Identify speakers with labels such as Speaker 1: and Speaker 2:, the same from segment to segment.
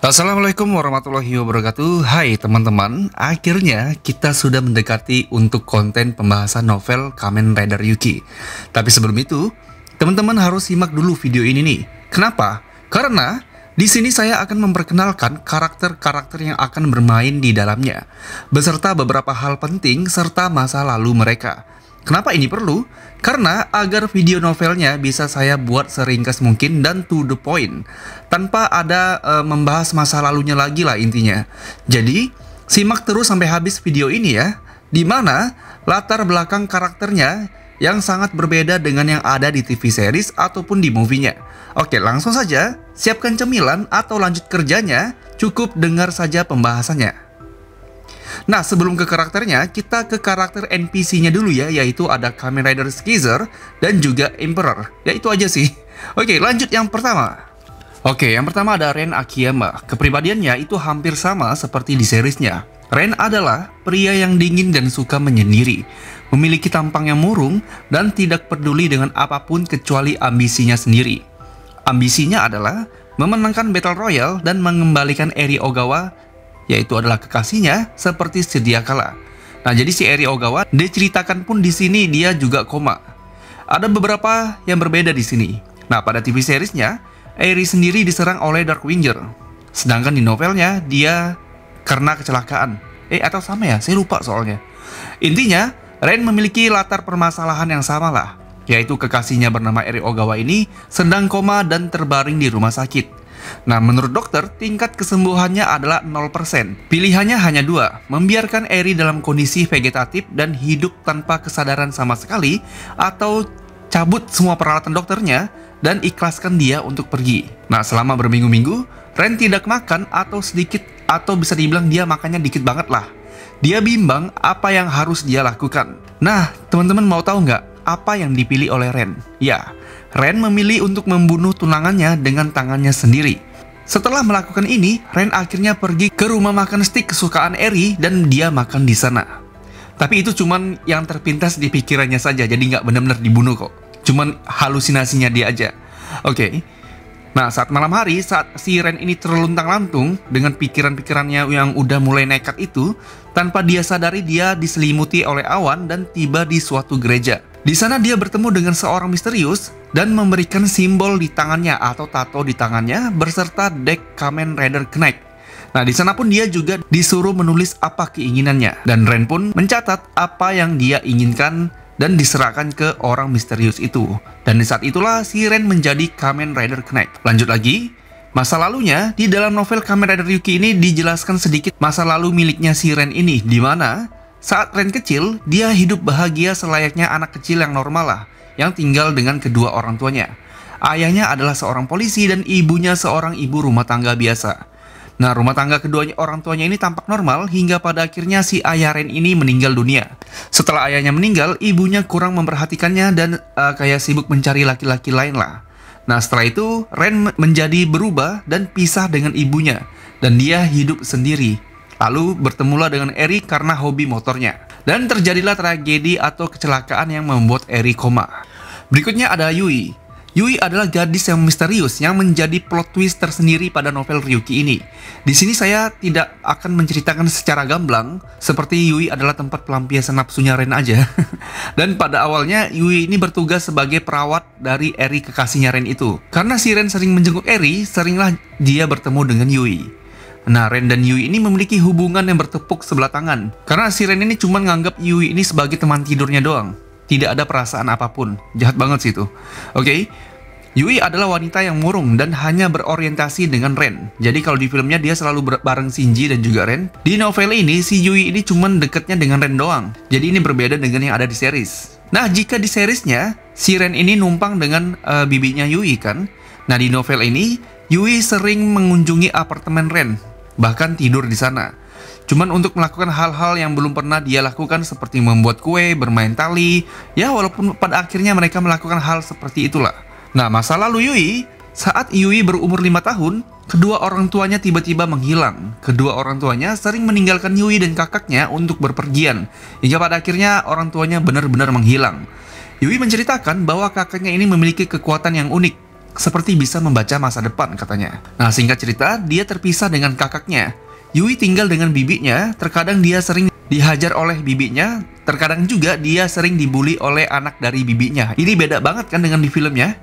Speaker 1: Assalamualaikum warahmatullahi wabarakatuh. Hai teman-teman, akhirnya kita sudah mendekati untuk konten pembahasan novel Kamen Rider Yuki. Tapi sebelum itu, teman-teman harus simak dulu video ini nih. Kenapa? Karena di sini saya akan memperkenalkan karakter-karakter yang akan bermain di dalamnya, beserta beberapa hal penting serta masa lalu mereka. Kenapa ini perlu? Karena agar video novelnya bisa saya buat seringkas mungkin dan to the point, tanpa ada membahas masa lalunya lagi lah intinya. Jadi, simak terus sampai habis video ini ya, dimana latar belakang karakternya yang sangat berbeda dengan yang ada di TV series ataupun di movie-nya. Oke, langsung saja, siapkan cemilan atau lanjut kerjanya, cukup dengar saja pembahasannya. Nah, sebelum ke karakternya, kita ke karakter NPC-nya dulu ya, yaitu ada Kamen Rider Skeezer dan juga Emperor. Ya itu aja sih. Oke, lanjut yang pertama. Oke, yang pertama ada Ren Akiyama. Kepribadiannya itu hampir sama seperti di seriesnya. Ren adalah pria yang dingin dan suka menyendiri, memiliki tampang yang murung dan tidak peduli dengan apapun kecuali ambisinya sendiri. Ambisinya adalah memenangkan Battle Royale dan mengembalikan Eri Ogawa, yaitu adalah kekasihnya seperti sedia kala. Nah, jadi si Eri Ogawa diceritakan pun di sini dia juga koma. Ada beberapa yang berbeda di sini. Nah, pada TV seriesnya, Eri sendiri diserang oleh Darkwinger. Sedangkan di novelnya dia karena kecelakaan. Atau sama ya? Saya lupa soalnya. Intinya, Ren memiliki latar permasalahan yang sama lah, yaitu kekasihnya bernama Eri Ogawa ini sedang koma dan terbaring di rumah sakit. Nah, menurut dokter, tingkat kesembuhannya adalah 0%. Pilihannya hanya dua, membiarkan Eri dalam kondisi vegetatif dan hidup tanpa kesadaran sama sekali, atau cabut semua peralatan dokternya dan ikhlaskan dia untuk pergi. Nah, selama berminggu-minggu, Ren tidak makan atau sedikit, atau bisa dibilang dia makannya dikit banget lah. Dia bimbang apa yang harus dia lakukan. Nah, teman-teman mau tahu nggak apa yang dipilih oleh Ren? Ya, Ren memilih untuk membunuh tunangannya dengan tangannya sendiri. Setelah melakukan ini, Ren akhirnya pergi ke rumah makan steak kesukaan Eri dan dia makan di sana. Tapi itu cuman yang terpintas di pikirannya saja, jadi nggak benar-benar dibunuh kok. Cuman halusinasinya dia aja. Oke. Nah, saat malam hari, saat si Ren ini terluntang-lantung dengan pikiran-pikirannya yang udah mulai nekat itu, tanpa dia sadari dia diselimuti oleh awan dan tiba di suatu gereja. Di sana dia bertemu dengan seorang misterius dan memberikan simbol di tangannya atau tato di tangannya berserta deck Kamen Rider Knight. Nah, di sana pun dia juga disuruh menulis apa keinginannya, dan Ren pun mencatat apa yang dia inginkan dan diserahkan ke orang misterius itu. Dan di saat itulah si Ren menjadi Kamen Rider Knight. Lanjut lagi, masa lalunya di dalam novel Kamen Rider Yuki ini dijelaskan sedikit masa lalu miliknya si Ren ini, di mana saat Ren kecil, dia hidup bahagia selayaknya anak kecil yang normal lah, yang tinggal dengan kedua orang tuanya. Ayahnya adalah seorang polisi dan ibunya seorang ibu rumah tangga biasa. Nah, rumah tangga keduanya orang tuanya ini tampak normal hingga pada akhirnya si ayah Ren ini meninggal dunia. Setelah ayahnya meninggal, ibunya kurang memperhatikannya dan kayak sibuk mencari laki-laki lain lah. Nah, setelah itu Ren menjadi berubah dan pisah dengan ibunya, dan dia hidup sendiri. Lalu bertemulah dengan Eri karena hobi motornya. Dan terjadilah tragedi atau kecelakaan yang membuat Eri koma. Berikutnya ada Yui. Yui adalah gadis yang misterius yang menjadi plot twist tersendiri pada novel Ryuki ini. Di sini saya tidak akan menceritakan secara gamblang, seperti Yui adalah tempat pelampiasan nafsunya Ren aja. Dan pada awalnya Yui ini bertugas sebagai perawat dari Eri kekasihnya Ren itu. Karena si Ren sering menjenguk Eri, seringlah dia bertemu dengan Yui. Nah, Ren dan Yui ini memiliki hubungan yang bertepuk sebelah tangan. Karena si Ren ini cuma nganggap Yui ini sebagai teman tidurnya doang. Tidak ada perasaan apapun. Jahat banget sih itu. Oke. Yui adalah wanita yang murung dan hanya berorientasi dengan Ren. Jadi kalau di filmnya dia selalu bareng Shinji dan juga Ren. Di novel ini, si Yui ini cuma deketnya dengan Ren doang. Jadi ini berbeda dengan yang ada di series. Nah, jika di seriesnya, si Ren ini numpang dengan bibinya Yui kan. Nah, di novel ini, Yui sering mengunjungi apartemen Ren, bahkan tidur di sana. Cuman untuk melakukan hal-hal yang belum pernah dia lakukan seperti membuat kue, bermain tali. Ya, walaupun pada akhirnya mereka melakukan hal seperti itulah. Nah, masa lalu Yui, saat Yui berumur 5 tahun, kedua orang tuanya tiba-tiba menghilang. Kedua orang tuanya sering meninggalkan Yui dan kakaknya untuk berpergian, hingga pada akhirnya orang tuanya benar-benar menghilang. Yui menceritakan bahwa kakaknya ini memiliki kekuatan yang unik. seperti bisa membaca masa depan katanya. Nah, singkat cerita, dia terpisah dengan kakaknya. Yui tinggal dengan bibinya, terkadang dia sering dihajar oleh bibinya, terkadang juga dia sering dibully oleh anak dari bibinya. Ini beda banget kan dengan di filmnya?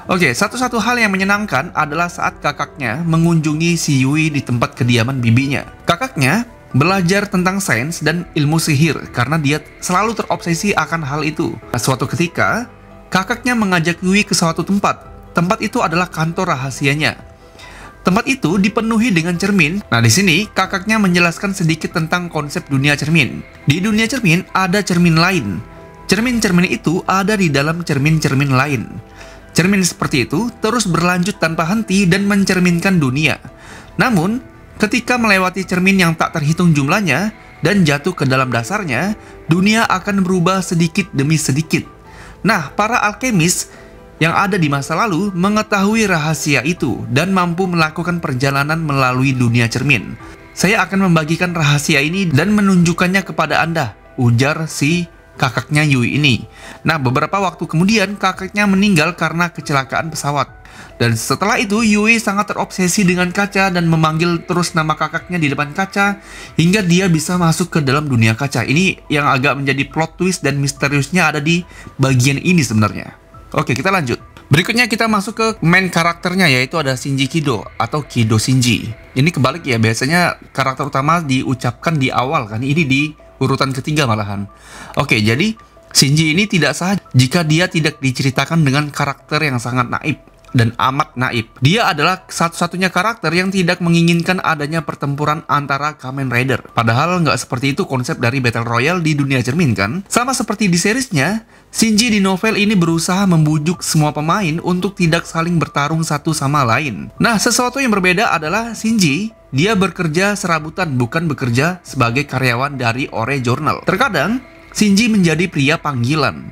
Speaker 1: Oke, satu-satu hal yang menyenangkan adalah saat kakaknya mengunjungi si Yui di tempat kediaman bibinya. Kakaknya belajar tentang sains dan ilmu sihir karena dia selalu terobsesi akan hal itu. Nah, suatu ketika, kakaknya mengajak Yui ke suatu tempat. Tempat itu adalah kantor rahasianya. Tempat itu dipenuhi dengan cermin. Nah, di sini kakaknya menjelaskan sedikit tentang konsep dunia cermin. Di dunia cermin ada cermin lain. Cermin-cermin itu ada di dalam cermin-cermin lain. Cermin seperti itu terus berlanjut tanpa henti dan mencerminkan dunia. Namun, ketika melewati cermin yang tak terhitung jumlahnya dan jatuh ke dalam dasarnya, dunia akan berubah sedikit demi sedikit. Nah, para alkemis yang ada di masa lalu mengetahui rahasia itu dan mampu melakukan perjalanan melalui dunia cermin. Saya akan membagikan rahasia ini dan menunjukkannya kepada Anda, ujar si kakaknya Yui ini. Nah, beberapa waktu kemudian kakaknya meninggal karena kecelakaan pesawat. Dan setelah itu Yui sangat terobsesi dengan kaca dan memanggil terus nama kakaknya di depan kaca hingga dia bisa masuk ke dalam dunia kaca. Ini yang agak menjadi plot twist dan misteriusnya ada di bagian ini sebenarnya. Oke, kita lanjut. Berikutnya kita masuk ke main karakternya, yaitu ada Shinji Kido atau Kido Shinji. Ini kebalik ya, biasanya karakter utama diucapkan di awal kan, ini di urutan ketiga malahan. Oke, jadi Shinji ini tidak sah jika dia tidak diceritakan dengan karakter yang sangat naif dan amat naif. Dia adalah satu-satunya karakter yang tidak menginginkan adanya pertempuran antara Kamen Rider. Padahal nggak seperti itu konsep dari Battle Royale di dunia cermin kan? Sama seperti di seriesnya, Shinji di novel ini berusaha membujuk semua pemain untuk tidak saling bertarung satu sama lain. Nah, sesuatu yang berbeda adalah Shinji, dia bekerja serabutan, bukan bekerja sebagai karyawan dari Ore Journal. Terkadang, Shinji menjadi pria panggilan.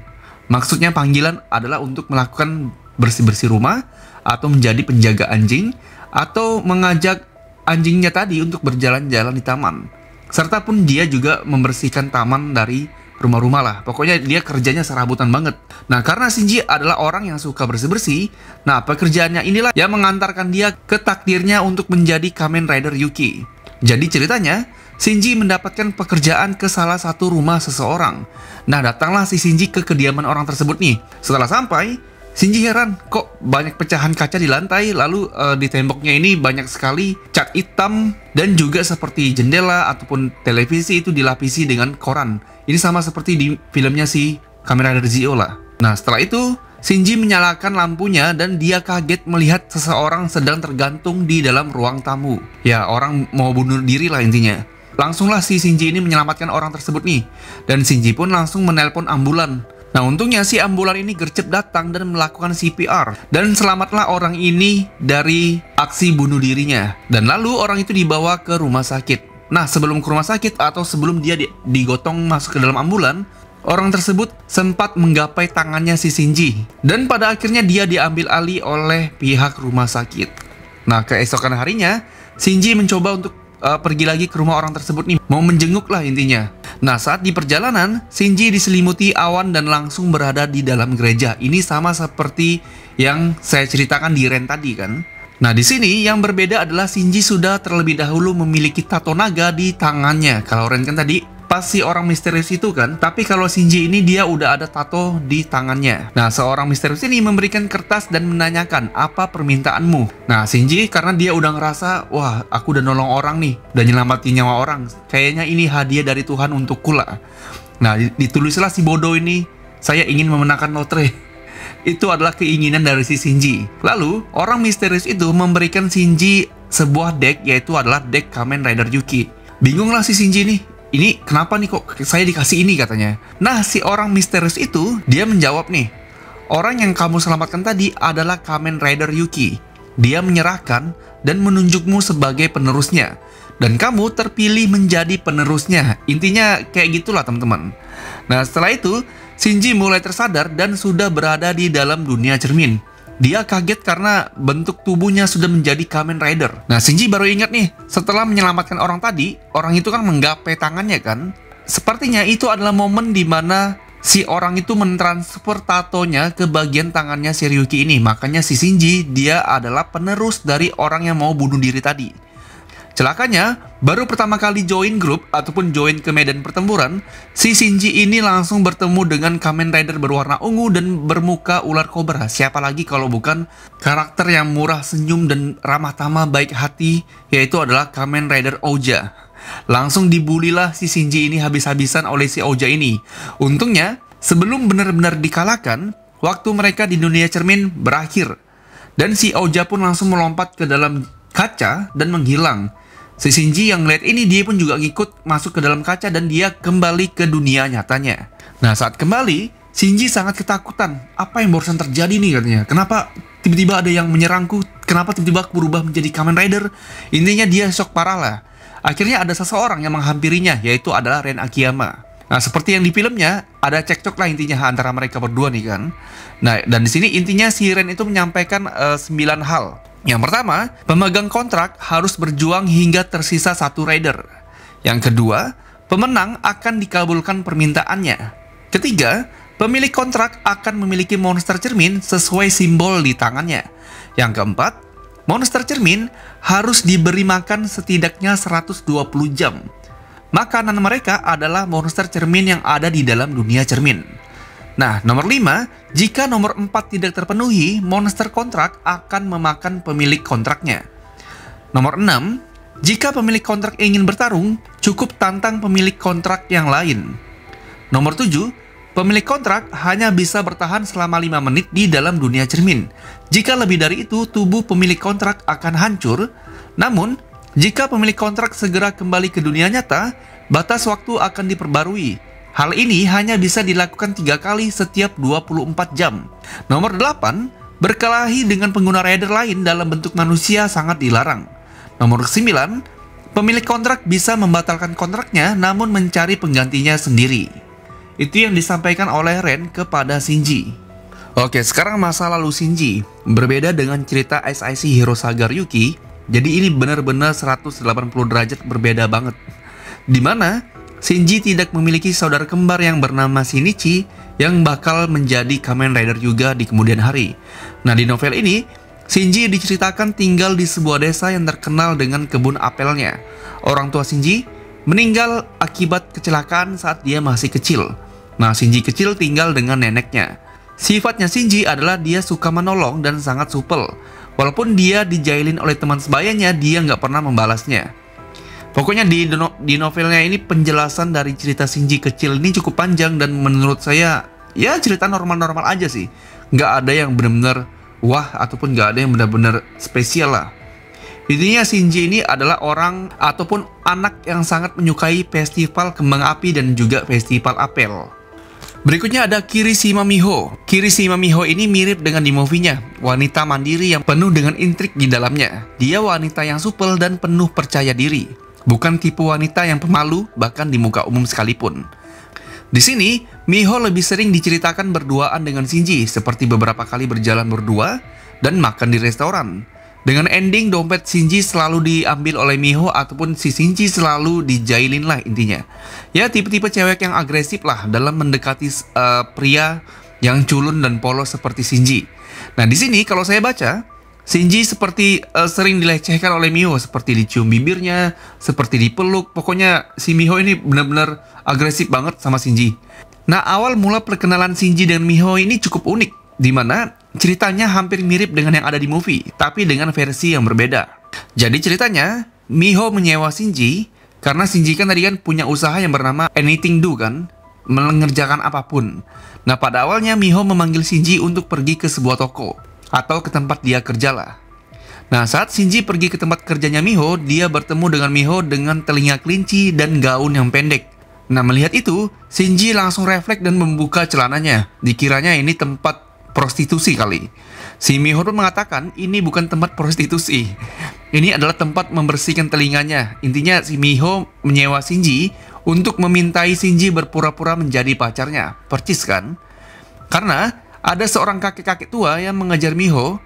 Speaker 1: Maksudnya panggilan adalah untuk melakukan bersih-bersih rumah, atau menjadi penjaga anjing, atau mengajak anjingnya tadi untuk berjalan-jalan di taman. Serta pun dia juga membersihkan taman dari rumah-rumah lah. Pokoknya dia kerjanya serabutan banget. Nah, karena Shinji adalah orang yang suka bersih-bersih, nah pekerjaannya inilah yang mengantarkan dia ke takdirnya untuk menjadi Kamen Rider Yuki. Jadi ceritanya, Shinji mendapatkan pekerjaan ke salah satu rumah seseorang. Nah, datanglah si Shinji ke kediaman orang tersebut nih. Setelah sampai, Shinji heran, kok banyak pecahan kaca di lantai, lalu di temboknya ini banyak sekali cat hitam, dan juga seperti jendela ataupun televisi itu dilapisi dengan koran. Ini sama seperti di filmnya si Kamen Rider Zi-O lah. Nah, setelah itu, Shinji menyalakan lampunya dan dia kaget melihat seseorang sedang tergantung di dalam ruang tamu. Ya, orang mau bunuh diri lah intinya. Langsunglah si Shinji ini menyelamatkan orang tersebut nih. Dan Shinji pun langsung menelpon ambulan. Nah, untungnya si ambulan ini gercep datang dan melakukan CPR. Dan selamatlah orang ini dari aksi bunuh dirinya. Dan lalu orang itu dibawa ke rumah sakit. Nah, sebelum ke rumah sakit atau sebelum dia digotong masuk ke dalam ambulan, orang tersebut sempat menggapai tangannya si Shinji. Dan pada akhirnya dia diambil alih oleh pihak rumah sakit. Nah, keesokan harinya, Shinji mencoba untuk pergi lagi ke rumah orang tersebut nih, mau menjenguk lah intinya. Nah, saat di perjalanan, Shinji diselimuti awan dan langsung berada di dalam gereja. Ini sama seperti yang saya ceritakan di Ren tadi kan. Nah, di sini yang berbeda adalah Shinji sudah terlebih dahulu memiliki tato naga di tangannya. Kalau Ren kan tadi pas si orang misterius itu kan, tapi kalau Shinji ini dia udah ada tato di tangannya. Nah, seorang misterius ini memberikan kertas dan menanyakan, apa permintaanmu? Nah, Shinji karena dia udah ngerasa, wah aku udah nolong orang nih, udah nyelamatin nyawa orang, kayaknya ini hadiah dari Tuhan untukku lah. Nah, ditulislah si bodoh ini, saya ingin memenangkan lotre. Itu adalah keinginan dari si Shinji. Lalu, orang misterius itu memberikan Shinji sebuah deck, yaitu adalah deck Kamen Rider Yuki. Bingunglah si Shinji nih, ini kenapa nih kok saya dikasih ini katanya. Nah, si orang misterius itu dia menjawab nih, orang yang kamu selamatkan tadi adalah Kamen Rider Yuki. Dia menyerahkan dan menunjukmu sebagai penerusnya, dan kamu terpilih menjadi penerusnya. Intinya kayak gitulah teman-teman. Nah, setelah itu Shinji mulai tersadar dan sudah berada di dalam dunia cermin. Dia kaget karena bentuk tubuhnya sudah menjadi Kamen Rider. Nah, Shinji baru ingat nih, setelah menyelamatkan orang tadi, orang itu kan menggapai tangannya kan. Sepertinya itu adalah momen di mana si orang itu mentransfer tatonya ke bagian tangannya si Ryuki ini. Makanya si Shinji dia adalah penerus dari orang yang mau bunuh diri tadi. Celakanya, baru pertama kali join grup ataupun join ke medan pertempuran, si Shinji ini langsung bertemu dengan Kamen Rider berwarna ungu dan bermuka ular kobra. Siapa lagi kalau bukan karakter yang murah senyum dan ramah tamah baik hati, yaitu adalah Kamen Rider Ouja. Langsung dibulilah si Shinji ini habis-habisan oleh si Ouja ini. Untungnya, sebelum benar-benar dikalahkan, waktu mereka di dunia cermin berakhir. Dan si Ouja pun langsung melompat ke dalam kaca dan menghilang. Si Shinji yang ngeliat ini, dia pun juga ngikut masuk ke dalam kaca dan dia kembali ke dunia nyatanya. Nah, saat kembali, Shinji sangat ketakutan. Apa yang barusan terjadi nih katanya? Kenapa tiba-tiba ada yang menyerangku? Kenapa tiba-tiba aku berubah menjadi Kamen Rider? Intinya dia shock parah lah. Akhirnya ada seseorang yang menghampirinya, yaitu adalah Ren Akiyama. Nah, seperti yang di filmnya, ada cekcok lah intinya antara mereka berdua nih kan. Nah, dan di sini intinya si Ren itu menyampaikan 9 hal. Yang pertama, pemegang kontrak harus berjuang hingga tersisa 1 rider. Yang kedua, pemenang akan dikabulkan permintaannya. Ketiga, pemilik kontrak akan memiliki monster cermin sesuai simbol di tangannya. Yang keempat, monster cermin harus diberi makan setidaknya 120 jam. Makanan mereka adalah monster cermin yang ada di dalam dunia cermin. Nah, nomor 5, jika nomor 4 tidak terpenuhi, monster kontrak akan memakan pemilik kontraknya. Nomor 6, jika pemilik kontrak ingin bertarung, cukup tantang pemilik kontrak yang lain. Nomor 7, pemilik kontrak hanya bisa bertahan selama 5 menit di dalam dunia cermin. Jika lebih dari itu, tubuh pemilik kontrak akan hancur. Namun, jika pemilik kontrak segera kembali ke dunia nyata, batas waktu akan diperbarui. Hal ini hanya bisa dilakukan 3 kali setiap 24 jam. Nomor 8, berkelahi dengan pengguna rider lain dalam bentuk manusia sangat dilarang. Nomor 9, pemilik kontrak bisa membatalkan kontraknya namun mencari penggantinya sendiri. Itu yang disampaikan oleh Ren kepada Shinji. Oke, sekarang masa lalu Shinji. Berbeda dengan cerita SIC Hero Saga Ryuki, jadi ini benar-benar 180 derajat berbeda banget. Dimana Shinji tidak memiliki saudara kembar yang bernama Shinichi yang bakal menjadi Kamen Rider juga di kemudian hari. Nah, di novel ini, Shinji diceritakan tinggal di sebuah desa yang terkenal dengan kebun apelnya. Orang tua Shinji meninggal akibat kecelakaan saat dia masih kecil. Nah, Shinji kecil tinggal dengan neneknya. Sifatnya Shinji adalah dia suka menolong dan sangat supel. Walaupun dia dijailin oleh teman sebayanya, dia nggak pernah membalasnya. Pokoknya di novelnya ini penjelasan dari cerita Shinji kecil ini cukup panjang dan menurut saya ya cerita normal-normal aja sih. Nggak ada yang benar-benar wah ataupun nggak ada yang benar-benar spesial lah. Intinya Shinji ini adalah orang ataupun anak yang sangat menyukai festival kembang api dan juga festival apel. Berikutnya ada Kirishima Miho. Kirishima Miho ini mirip dengan di movie-nya, wanita mandiri yang penuh dengan intrik di dalamnya. Dia wanita yang supel dan penuh percaya diri. Bukan tipe wanita yang pemalu, bahkan di muka umum sekalipun. Di sini, Miho lebih sering diceritakan berduaan dengan Shinji, seperti beberapa kali berjalan berdua dan makan di restoran. Dengan ending dompet Shinji selalu diambil oleh Miho ataupun si Shinji selalu dijailin lah intinya. Ya, tipe-tipe cewek yang agresif lah dalam mendekati pria yang culun dan polos seperti Shinji. Nah, di sini kalau saya baca, Shinji seperti sering dilecehkan oleh Miho, seperti dicium bibirnya, seperti dipeluk. Pokoknya si Miho ini benar-benar agresif banget sama Shinji. Nah, awal mula perkenalan Shinji dengan Miho ini cukup unik, dimana ceritanya hampir mirip dengan yang ada di movie, tapi dengan versi yang berbeda. Jadi ceritanya, Miho menyewa Shinji, karena Shinji kan tadi kan punya usaha yang bernama Anything Do kan, mengerjakan apapun. Nah, pada awalnya Miho memanggil Shinji untuk pergi ke sebuah toko atau ke tempat dia kerjalah. Nah, saat Shinji pergi ke tempat kerjanya Miho, dia bertemu dengan Miho dengan telinga kelinci dan gaun yang pendek. Nah, melihat itu, Shinji langsung refleks dan membuka celananya. Dikiranya ini tempat prostitusi kali. Si Miho pun mengatakan ini bukan tempat prostitusi. Ini adalah tempat membersihkan telinganya. Intinya si Miho menyewa Shinji untuk memintai Shinji berpura-pura menjadi pacarnya. Percis kan? Karena ada seorang kakek-kakek tua yang mengejar Miho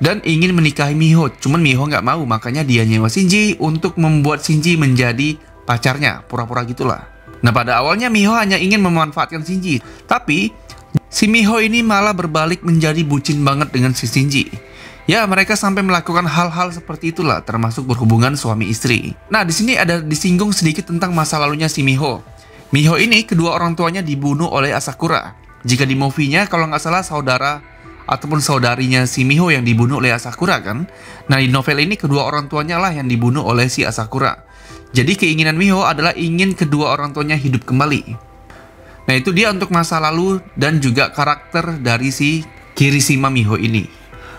Speaker 1: dan ingin menikahi Miho. Cuman Miho nggak mau, makanya dia nyewa Shinji untuk membuat Shinji menjadi pacarnya. Pura-pura gitulah. Nah, pada awalnya Miho hanya ingin memanfaatkan Shinji, tapi si Miho ini malah berbalik menjadi bucin banget dengan si Shinji. Ya, mereka sampai melakukan hal-hal seperti itulah, termasuk berhubungan suami istri. Nah, di sini ada disinggung sedikit tentang masa lalunya si Miho. Miho ini kedua orang tuanya dibunuh oleh Asakura. Jika di movie-nya kalau nggak salah saudara ataupun saudarinya si Miho yang dibunuh oleh Asakura kan. Nah, di novel ini kedua orang tuanya lah yang dibunuh oleh si Asakura. Jadi keinginan Miho adalah ingin kedua orang tuanya hidup kembali. Nah, itu dia untuk masa lalu dan juga karakter dari si Kirishima Miho ini.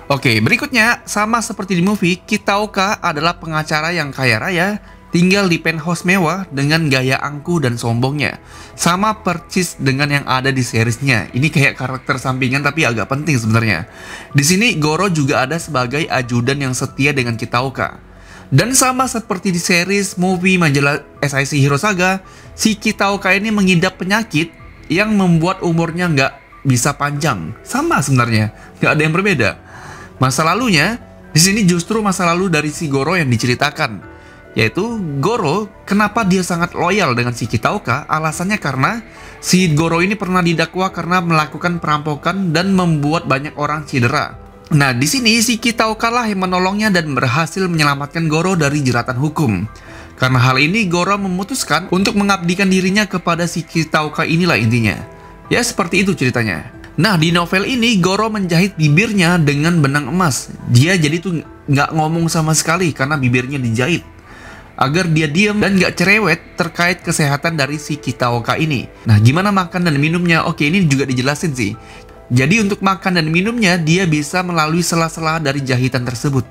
Speaker 1: Oke, berikutnya sama seperti di movie, Kitaoka adalah pengacara yang kaya raya, tinggal di penthouse mewah dengan gaya angkuh dan sombongnya. Sama persis dengan yang ada di seriesnya. Ini kayak karakter sampingan tapi agak penting sebenarnya. Di sini Goro juga ada sebagai ajudan yang setia dengan Kitaoka. Dan sama seperti di series, movie, majalah SIC Hero Saga, si Kitaoka ini mengidap penyakit yang membuat umurnya nggak bisa panjang. Sama sebenarnya, nggak ada yang berbeda. Masa lalunya, di sini justru masa lalu dari si Goro yang diceritakan. Yaitu Goro, kenapa dia sangat loyal dengan si Kitaoka? Alasannya karena si Goro ini pernah didakwa karena melakukan perampokan dan membuat banyak orang cedera. Nah, di sini si Kitaoka lah yang menolongnya dan berhasil menyelamatkan Goro dari jeratan hukum. Karena hal ini, Goro memutuskan untuk mengabdikan dirinya kepada si Kitaoka inilah intinya. Ya, seperti itu ceritanya. Nah, di novel ini Goro menjahit bibirnya dengan benang emas. Dia jadi tuh nggak ngomong sama sekali karena bibirnya dijahit, agar dia diam dan nggak cerewet terkait kesehatan dari si Kitaoka ini. Nah, gimana makan dan minumnya? Oke, ini juga dijelasin sih. Jadi untuk makan dan minumnya, dia bisa melalui sela-sela dari jahitan tersebut.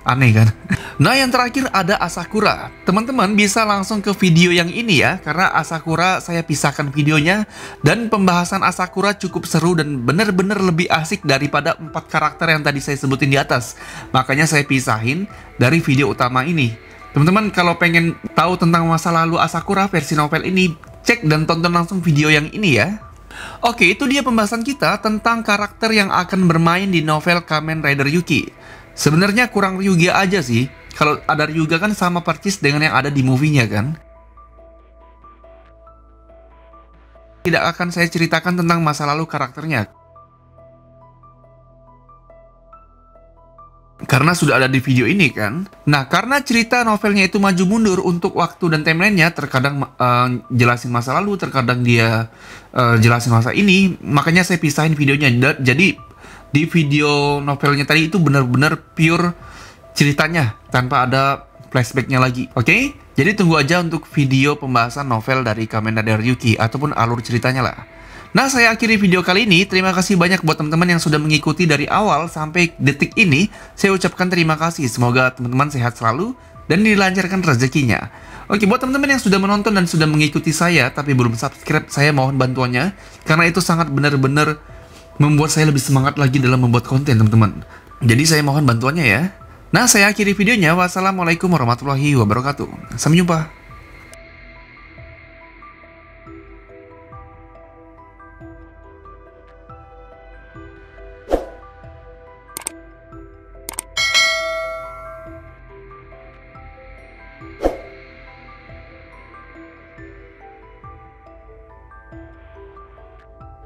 Speaker 1: Aneh kan? Nah, yang terakhir ada Asakura. Teman-teman bisa langsung ke video yang ini ya, karena Asakura saya pisahkan videonya. Dan pembahasan Asakura cukup seru dan benar-benar lebih asik daripada 4 karakter yang tadi saya sebutin di atas. Makanya saya pisahin dari video utama ini. Teman-teman kalau pengen tahu tentang masa lalu Asakura versi novel ini, cek dan tonton langsung video yang ini ya. Oke, itu dia pembahasan kita tentang karakter yang akan bermain di novel Kamen Rider Yuki. Sebenarnya kurang Ryuga aja sih. Kalau ada Ryuga kan sama persis dengan yang ada di movie-nya kan. Tidak akan saya ceritakan tentang masa lalu karakternya, karena sudah ada di video ini kan. Nah, karena cerita novelnya itu maju mundur untuk waktu dan timelinenya, terkadang jelasin masa lalu, terkadang dia jelasin masa ini, makanya saya pisahin videonya. Jadi di video novelnya tadi itu benar-benar pure ceritanya tanpa ada flashbacknya lagi. Oke? Jadi tunggu aja untuk video pembahasan novel dari Kamen Rider Yuki ataupun alur ceritanya lah. Nah, saya akhiri video kali ini. Terima kasih banyak buat teman-teman yang sudah mengikuti dari awal sampai detik ini. Saya ucapkan terima kasih. Semoga teman-teman sehat selalu dan dilancarkan rezekinya. Oke, buat teman-teman yang sudah menonton dan sudah mengikuti saya tapi belum subscribe, saya mohon bantuannya karena itu sangat benar-benar membuat saya lebih semangat lagi dalam membuat konten, teman-teman. Jadi saya mohon bantuannya ya. Nah, saya akhiri videonya. Wassalamualaikum warahmatullahi wabarakatuh. Sampai jumpa.